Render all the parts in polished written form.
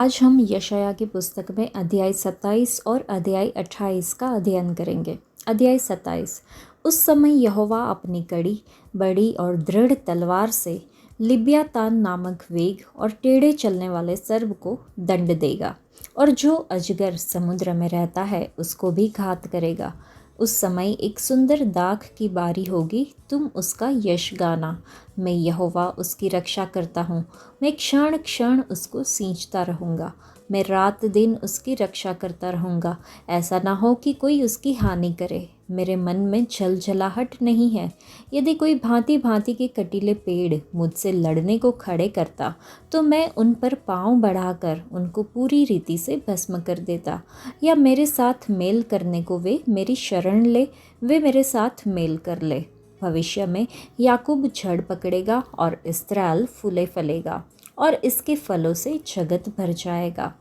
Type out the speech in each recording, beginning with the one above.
आज हम यशाया की पुस्तक में अध्याय 27 और अध्याय 28 का अध्ययन करेंगे। अध्याय 27। उस समय यहोवा अपनी कड़ी, बड़ी और दृढ़ तलवार से लिब्यातान नामक वेग और टेढ़े चलने वाले सर्प को दंड देगा, और जो अजगर समुद्र में रहता है उसको भी घात करेगा। उस समय एक सुंदर दाख की बारी होगी, तुम उसका यश गाना। मैं यहोवा उसकी रक्षा करता हूँ, मैं क्षण क्षण उसको सींचता रहूँगा, मैं रात दिन उसकी रक्षा करता रहूँगा। ऐसा ना हो कि कोई उसकी हानि करे। मेरे मन में झलझलाहट नहीं है। यदि कोई भांति भांति के कटीले पेड़ मुझसे लड़ने को खड़े करता, तो मैं उन पर पाँव बढ़ाकर उनको पूरी रीति से भस्म कर देता। या मेरे साथ मेल करने को वे मेरी शरण ले, वे मेरे साथ मेल कर ले। भविष्य में याकूब झड़ पकड़ेगा और इस्राएल फूले फलेगा, और इसके फलों से जगत भर जाएगा।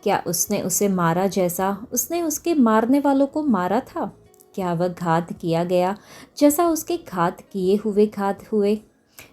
क्या उसने उसे मारा जैसा उसने उसके मारने वालों को मारा था? क्या वह घात किया गया जैसा उसके घात किए हुए घात हुए?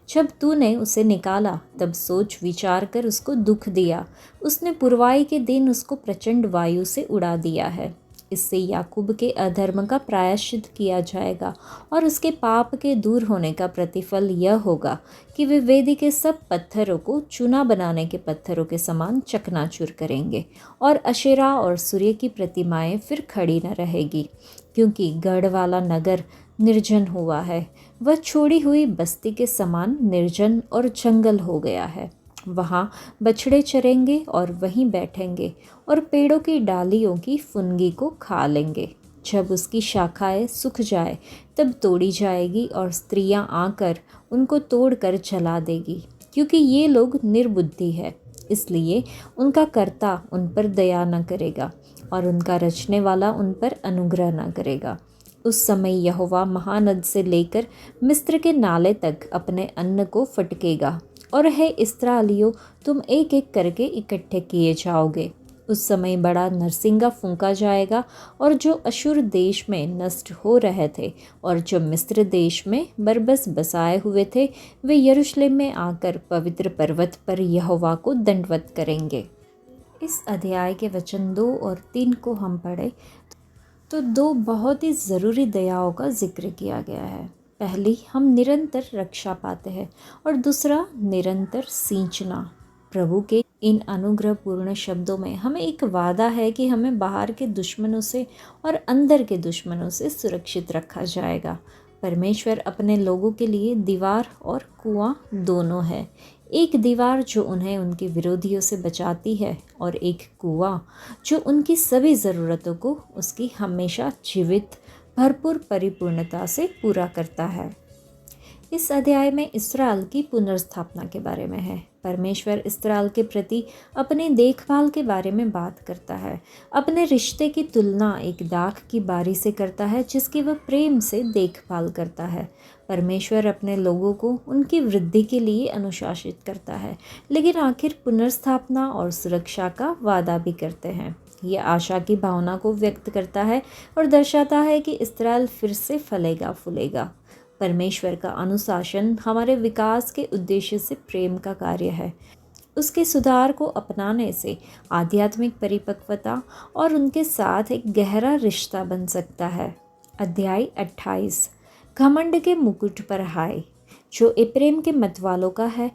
जब तूने उसे निकाला तब सोच विचार कर उसको दुख दिया। उसने पुरवाई के दिन उसको प्रचंड वायु से उड़ा दिया है। इससे याकूब के अधर्म का प्रायश्चित किया जाएगा, और उसके पाप के दूर होने का प्रतिफल यह होगा कि वे वेदी के सब पत्थरों को चूना बनाने के पत्थरों के समान चकनाचूर करेंगे, और अशेरा और सूर्य की प्रतिमाएं फिर खड़ी न रहेगी, क्योंकि गढ़ वाला नगर निर्जन हुआ है। वह छोड़ी हुई बस्ती के समान निर्जन और जंगल हो गया है। वहाँ बछड़े चरेंगे और वहीं बैठेंगे, और पेड़ों की डालियों की फुनगी को खा लेंगे। जब उसकी शाखाएं सूख जाए तब तोड़ी जाएगी, और स्त्रियां आकर उनको तोड़कर जला देगी, क्योंकि ये लोग निर्बुद्धि है। इसलिए उनका कर्ता उन पर दया न करेगा, और उनका रचने वाला उन पर अनुग्रह न करेगा। उस समय यहोवा महानद से लेकर मिस्र के नाले तक अपने अन्न को फटकेगा, और हे इस्राएलियों, तुम एक एक करके इकट्ठे किए जाओगे। उस समय बड़ा नरसिंगा फूंका जाएगा, और जो अशूर देश में नष्ट हो रहे थे और जो मिस्र देश में बरबस बसाए हुए थे, वे यरूशलेम में आकर पवित्र पर्वत पर यहोवा को दंडवत करेंगे। इस अध्याय के वचन 2 और 3 को हम पढ़े तो दो बहुत ही ज़रूरी दयाओं का जिक्र किया गया है। पहली, हम निरंतर रक्षा पाते हैं, और दूसरा, निरंतर सींचना। प्रभु के इन अनुग्रहपूर्ण शब्दों में हमें एक वादा है कि हमें बाहर के दुश्मनों से और अंदर के दुश्मनों से सुरक्षित रखा जाएगा। परमेश्वर अपने लोगों के लिए दीवार और कुआं दोनों है। एक दीवार जो उन्हें उनके विरोधियों से बचाती है, और एक कुआं जो उनकी सभी ज़रूरतों को उसकी हमेशा जीवित भरपूर परिपूर्णता से पूरा करता है। इस अध्याय में इस्राएल की पुनर्स्थापना के बारे में है। परमेश्वर इस्राएल के प्रति अपनी देखभाल के बारे में बात करता है। अपने रिश्ते की तुलना एक दाख की बारी से करता है, जिसकी वह प्रेम से देखभाल करता है। परमेश्वर अपने लोगों को उनकी वृद्धि के लिए अनुशासित करता है, लेकिन आखिर पुनर्स्थापना और सुरक्षा का वादा भी करते हैं। यह आशा की भावना को व्यक्त करता है और दर्शाता है कि इस्राएल फिर से फलेगा फूलेगा। परमेश्वर का अनुशासन हमारे विकास के उद्देश्य से प्रेम का कार्य है। उसके सुधार को अपनाने से आध्यात्मिक परिपक्वता और उनके साथ एक गहरा रिश्ता बन सकता है। अध्याय 28। घमंड के मुकुट पर हाय, जो एप्रेम के मतवालों का है,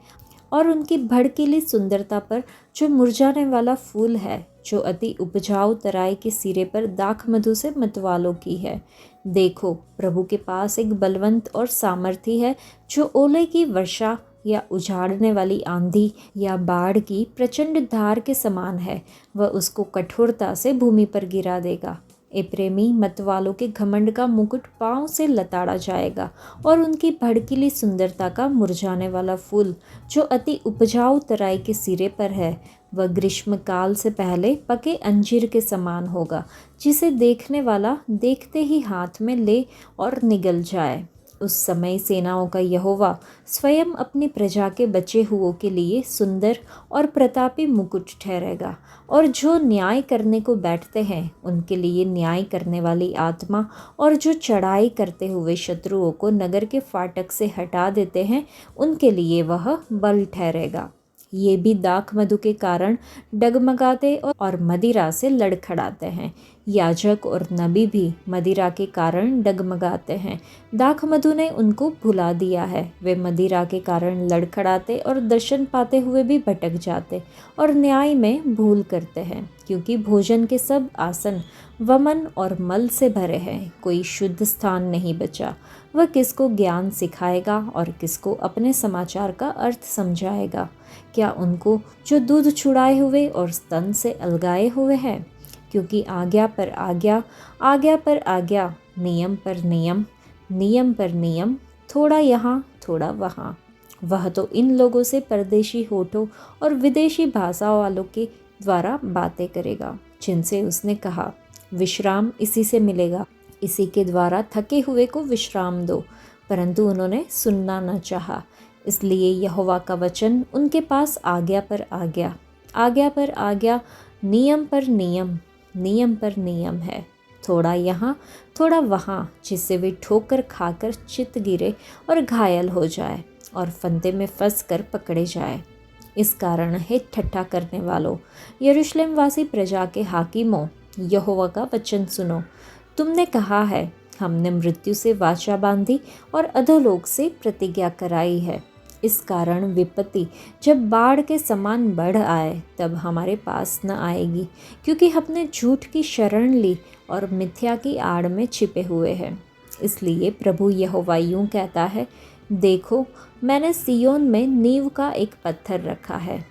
और उनकी भड़कीली सुंदरता पर जो मुरझाने वाला फूल है, जो अति उपजाऊ तराई के सिरे पर दाख मधु से मतवालों की है। देखो, प्रभु के पास एक बलवंत और सामर्थी है, जो ओले की वर्षा या उजाड़ने वाली आंधी या बाढ़ की प्रचंड धार के समान है। वह उसको कठोरता से भूमि पर गिरा देगा। ए प्रेमी मतवालों के घमंड का मुकुट पांव से लताड़ा जाएगा, और उनकी भड़कीली सुंदरता का मुरझाने वाला फूल जो अति उपजाऊ तराई के सिरे पर है, वह ग्रीष्म काल से पहले पके अंजीर के समान होगा, जिसे देखने वाला देखते ही हाथ में ले और निगल जाए। उस समय सेनाओं का यहोवा स्वयं अपनी प्रजा के बचे हुओं के लिए सुंदर और प्रतापी मुकुट ठहरेगा, और जो न्याय करने को बैठते हैं उनके लिए न्याय करने वाली आत्मा, और जो चढ़ाई करते हुए शत्रुओं को नगर के फाटक से हटा देते हैं उनके लिए वह बल ठहरेगा। ये भी दाख मधु के कारण डगमगाते और मदिरा से लड़खड़ाते हैं। याजक और नबी भी मदिरा के कारण डगमगाते हैं। दाख मधु ने उनको भुला दिया है। वे मदिरा के कारण लड़खड़ाते और दर्शन पाते हुए भी भटक जाते और न्याय में भूल करते हैं, क्योंकि भोजन के सब आसन वमन और मल से भरे हैं। कोई शुद्ध स्थान नहीं बचा। वह किसको ज्ञान सिखाएगा और किसको अपने समाचार का अर्थ समझाएगा? क्या उनको जो दूध छुड़ाए हुए और स्तन से अलगाए हुए हैं? क्योंकि आज्ञा पर आज्ञा, आज्ञा पर आज्ञा, नियम पर नियम, नियम पर नियम, थोड़ा यहाँ थोड़ा वहाँ। वह तो इन लोगों से परदेशी होठों और विदेशी भाषा वालों के द्वारा बातें करेगा, जिनसे उसने कहा, विश्राम इसी से मिलेगा, इसी के द्वारा थके हुए को विश्राम दो। परंतु उन्होंने सुनना न चाहा। इसलिए यहोवा का वचन उनके पास आज्ञा पर आज्ञा, आज्ञा पर आज्ञा, नियम पर नियम, नियम पर नियम है, थोड़ा यहाँ थोड़ा वहाँ, जिससे वे ठोकर खाकर चित गिरे और घायल हो जाए और फंदे में फंस कर पकड़े जाए। इस कारण हे ठट्ठा करने वालों, यरूशलेम वासी प्रजा के हाकिमों, यहोवा का वचन सुनो। तुमने कहा है, हमने मृत्यु से वाचा बांधी और अधोलोक से प्रतिज्ञा कराई है। इस कारण विपत्ति जब बाढ़ के समान बढ़ आए तब हमारे पास न आएगी, क्योंकि हमने झूठ की शरण ली और मिथ्या की आड़ में छिपे हुए हैं। इसलिए प्रभु यहोवा यूँ कहता है, देखो, मैंने सियोन में नींव का एक पत्थर रखा है,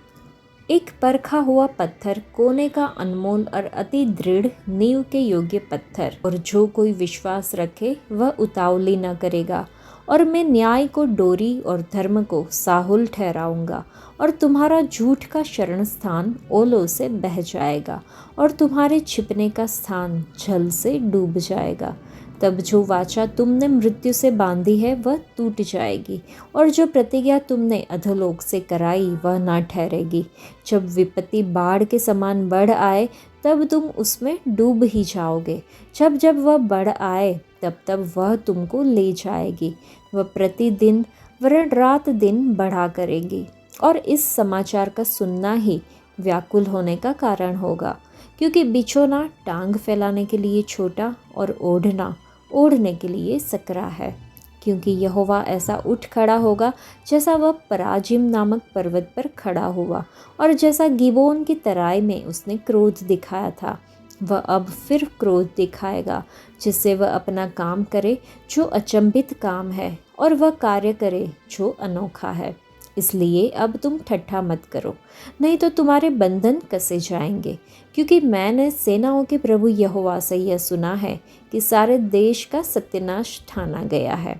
एक परखा हुआ पत्थर, कोने का अनमोल और अति दृढ़ नींव के योग्य पत्थर, और जो कोई विश्वास रखे वह उतावली न करेगा। और मैं न्याय को डोरी और धर्म को साहुल ठहराऊंगा, और तुम्हारा झूठ का शरण स्थान ओलों से बह जाएगा, और तुम्हारे छिपने का स्थान जल से डूब जाएगा। तब जो वाचा तुमने मृत्यु से बांधी है वह टूट जाएगी, और जो प्रतिज्ञा तुमने अधोलोक से कराई वह ना ठहरेगी। जब विपत्ति बाढ़ के समान बढ़ आए तब तुम उसमें डूब ही जाओगे। जब जब वह बढ़ आए तब तब वह तुमको ले जाएगी। वह प्रतिदिन वरन रात दिन बढ़ा करेगी, और इस समाचार का सुनना ही व्याकुल होने का कारण होगा। क्योंकि बिछोना टांग फैलाने के लिए छोटा और ओढ़ना ओढ़ने के लिए सकरा है। क्योंकि यहोवा ऐसा उठ खड़ा होगा जैसा वह पराजिम नामक पर्वत पर खड़ा हुआ, और जैसा गिबोन की तराई में उसने क्रोध दिखाया था, वह अब फिर क्रोध दिखाएगा, जिससे वह अपना काम करे जो अचंभित काम है, और वह कार्य करे जो अनोखा है। इसलिए अब तुम ठट्ठा मत करो, नहीं तो तुम्हारे बंधन कसे जाएंगे। क्योंकि मैंने सेनाओं के प्रभु यहोवा से यह सुना है कि सारे देश का सत्यानाश ठाना गया है।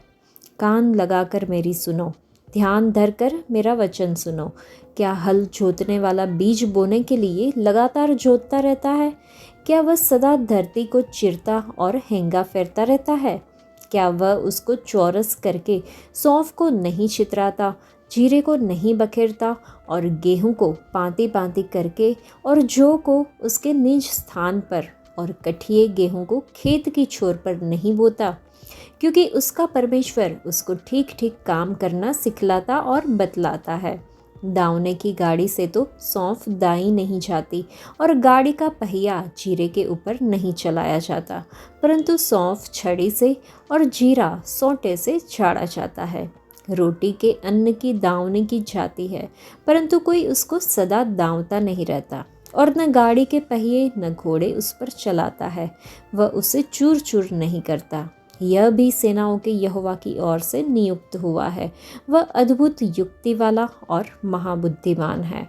कान लगाकर मेरी सुनो, ध्यान धरकर मेरा वचन सुनो। क्या हल जोतने वाला बीज बोने के लिए लगातार जोतता रहता है? क्या वह सदा धरती को चिरता और हेंगा फेरता रहता है? क्या वह उसको चौरस करके सौंफ को नहीं छितराता, जीरे को नहीं बखेरता, और गेहूं को पांति पांति करके और जौ को उसके निज स्थान पर और कठिए गेहूं को खेत की छोर पर नहीं बोता? क्योंकि उसका परमेश्वर उसको ठीक ठीक काम करना सिखलाता और बतलाता है। दावने की गाड़ी से तो सौंफ दाई नहीं जाती, और गाड़ी का पहिया जीरे के ऊपर नहीं चलाया जाता, परंतु सौंफ छड़ी से और जीरा सोंटे से झाड़ा जाता है। रोटी के अन्न की दावने की जाती है, परंतु कोई उसको सदा दावता नहीं रहता, और न गाड़ी के पहिए न घोड़े उस पर चलाता है, वह उसे चूर चूर नहीं करता। यह भी सेनाओं के यहोवा की ओर से नियुक्त हुआ है। वह अद्भुत युक्ति वाला और महाबुद्धिमान है।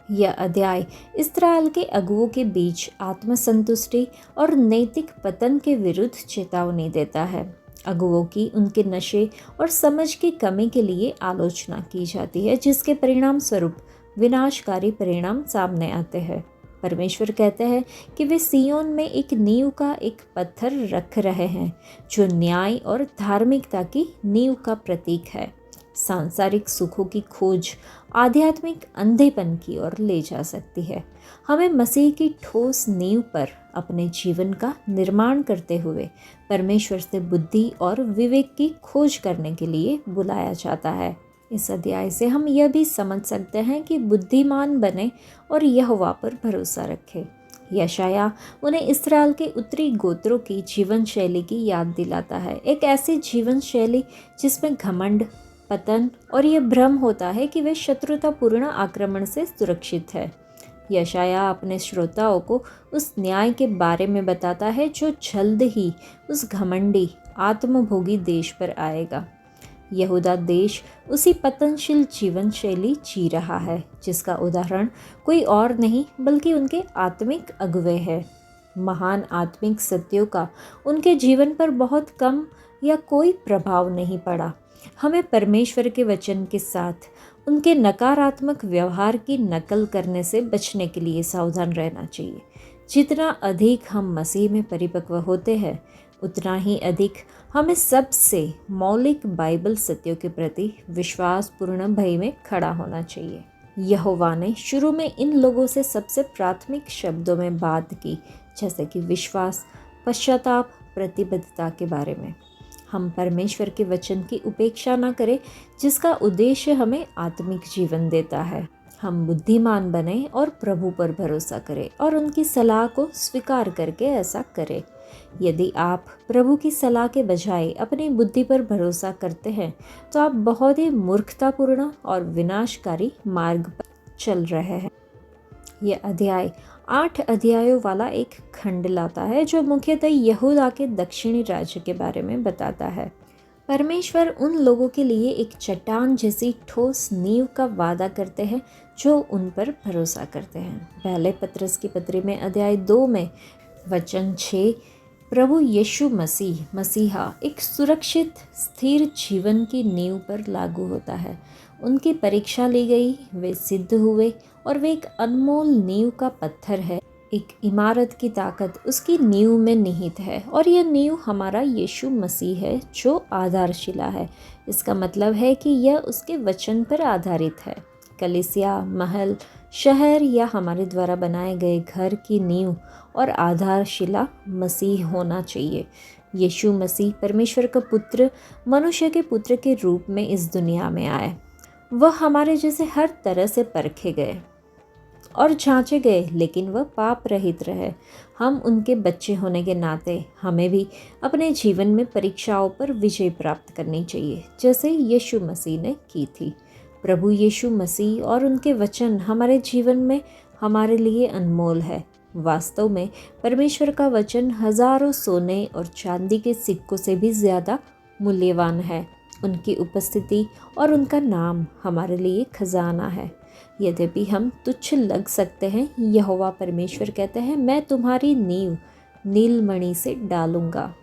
यह अध्याय इस्राएल के अगुओं के बीच आत्मसंतुष्टि और नैतिक पतन के विरुद्ध चेतावनी देता है। अगुओं की उनके नशे और समझ की कमी के लिए आलोचना की जाती है, जिसके परिणाम स्वरूप विनाशकारी परिणाम सामने आते हैं। परमेश्वर कहते हैं कि वे सियोन में एक नींव का एक पत्थर रख रहे हैं, जो न्याय और धार्मिकता की नींव का प्रतीक है। सांसारिक सुखों की खोज आध्यात्मिक अंधेपन की ओर ले जा सकती है। हमें मसीह की ठोस नींव पर अपने जीवन का निर्माण करते हुए परमेश्वर से बुद्धि और विवेक की खोज करने के लिए बुलाया जाता है। इस अध्याय से हम यह भी समझ सकते हैं कि बुद्धिमान बने और यहोवा पर भरोसा रखें। यशाया उन्हें इस्राएल के उत्तरी गोत्रों की जीवन शैली की याद दिलाता है, एक ऐसी जीवन शैली जिसमें घमंड, पतन और यह भ्रम होता है कि वे शत्रुतापूर्ण आक्रमण से सुरक्षित है। यशाया अपने श्रोताओं को उस न्याय के बारे में बताता है जो जल्द ही उस घमंडी आत्मभोगी देश पर आएगा। यहूदा देश उसी पतनशील जीवन शैली जी रहा है जिसका उदाहरण कोई और नहीं बल्कि उनके आत्मिक अगुवे है। महान आत्मिक सत्यों का उनके जीवन पर बहुत कम या कोई प्रभाव नहीं पड़ा। हमें परमेश्वर के वचन के साथ उनके नकारात्मक व्यवहार की नकल करने से बचने के लिए सावधान रहना चाहिए। जितना अधिक हम मसीह में परिपक्व होते हैं उतना ही अधिक हमें सबसे मौलिक बाइबल सत्यों के प्रति विश्वासपूर्ण भय में खड़ा होना चाहिए। यहोवा ने शुरू में इन लोगों से सबसे प्राथमिक शब्दों में बात की, जैसे कि विश्वास, पश्चाताप, प्रतिबद्धता के बारे में। हम परमेश्वर के वचन की उपेक्षा न करें जिसका उद्देश्य हमें आत्मिक जीवन देता है। हम बुद्धिमान बने और प्रभु पर भरोसा करें और उनकी सलाह को स्वीकार करके ऐसा करें। यदि आप प्रभु की सलाह के बजाय अपनी बुद्धि पर भरोसा करते हैं तो आप बहुत ही मूर्खतापूर्ण और विनाशकारी मार्ग पर चल रहे हैं। यह अध्याय 8 अध्यायों वाला एक खंड लाता है जो मुख्यतः यहूदा के दक्षिणी राज्य के बारे में बताता है। परमेश्वर उन लोगों के लिए एक चट्टान जैसी ठोस नींव का वादा करते हैं जो उन पर भरोसा करते हैं। पहले पत्रस की पत्री में अध्याय 2 में वचन 6 प्रभु यीशु मसीहा एक सुरक्षित स्थिर जीवन की नींव पर लागू होता है। उनकी परीक्षा ली गई, वे सिद्ध हुए और वे एक अनमोल नींव का पत्थर है। एक इमारत की ताकत उसकी नींव में निहित है और यह नींव हमारा यीशु मसीह है जो आधारशिला है। इसका मतलब है कि यह उसके वचन पर आधारित है। कलीसिया, महल, शहर या हमारे द्वारा बनाए गए घर की नींव और आधारशिला मसीह होना चाहिए। यीशु मसीह परमेश्वर का पुत्र, मनुष्य के पुत्र के रूप में इस दुनिया में आए। वह हमारे जैसे हर तरह से परखे गए और जांचे गए, लेकिन वह पाप रहित रहे। हम उनके बच्चे होने के नाते हमें भी अपने जीवन में परीक्षाओं पर विजय प्राप्त करनी चाहिए, जैसे यीशु मसीह ने की थी। प्रभु यीशु मसीह और उनके वचन हमारे जीवन में हमारे लिए अनमोल है। वास्तव में परमेश्वर का वचन हजारों सोने और चांदी के सिक्कों से भी ज़्यादा मूल्यवान है। उनकी उपस्थिति और उनका नाम हमारे लिए खजाना है। यद्यपि हम तुच्छ लग सकते हैं, यहोवा परमेश्वर कहते हैं, मैं तुम्हारी नींव नीलमणि से डालूंगा।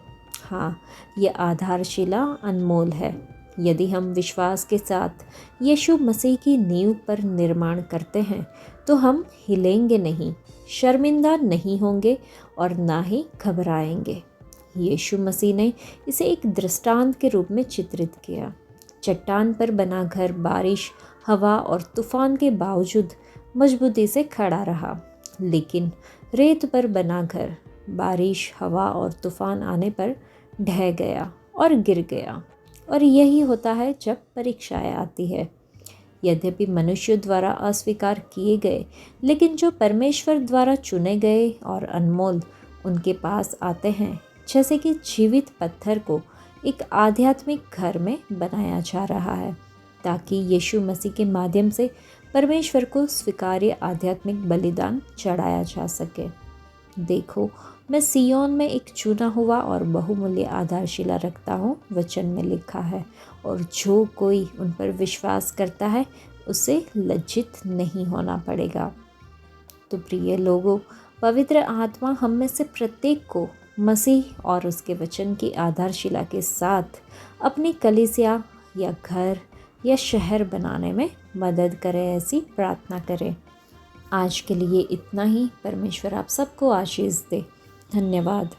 हाँ, यह आधारशिला अनमोल है। यदि हम विश्वास के साथ यीशु मसीह की नींव पर निर्माण करते हैं तो हम हिलेंगे नहीं, शर्मिंदा नहीं होंगे और ना ही घबराएंगे। यीशु मसीह ने इसे एक दृष्टांत के रूप में चित्रित किया। चट्टान पर बना घर बारिश, हवा और तूफान के बावजूद मजबूती से खड़ा रहा, लेकिन रेत पर बना घर बारिश, हवा और तूफान आने पर ढह गया और गिर गया। और यही होता है जब परीक्षाएं आती है। यद्यपि मनुष्य द्वारा अस्वीकार किए गए, लेकिन जो परमेश्वर द्वारा चुने गए और अनमोल उनके पास आते हैं, जैसे कि जीवित पत्थर को एक आध्यात्मिक घर में बनाया जा रहा है, ताकि यीशु मसीह के माध्यम से परमेश्वर को स्वीकार्य आध्यात्मिक बलिदान चढ़ाया जा सके। देखो, मैं सियोन में एक चुना हुआ और बहुमूल्य आधारशिला रखता हूँ, वचन में लिखा है, और जो कोई उन पर विश्वास करता है उसे लज्जित नहीं होना पड़ेगा। तो प्रिय लोगों, पवित्र आत्मा हम में से प्रत्येक को मसीह और उसके वचन की आधारशिला के साथ अपनी कलीसिया या घर या शहर बनाने में मदद करे, ऐसी प्रार्थना करें। आज के लिए इतना ही। परमेश्वर आप सबको आशीष दे। धन्यवाद।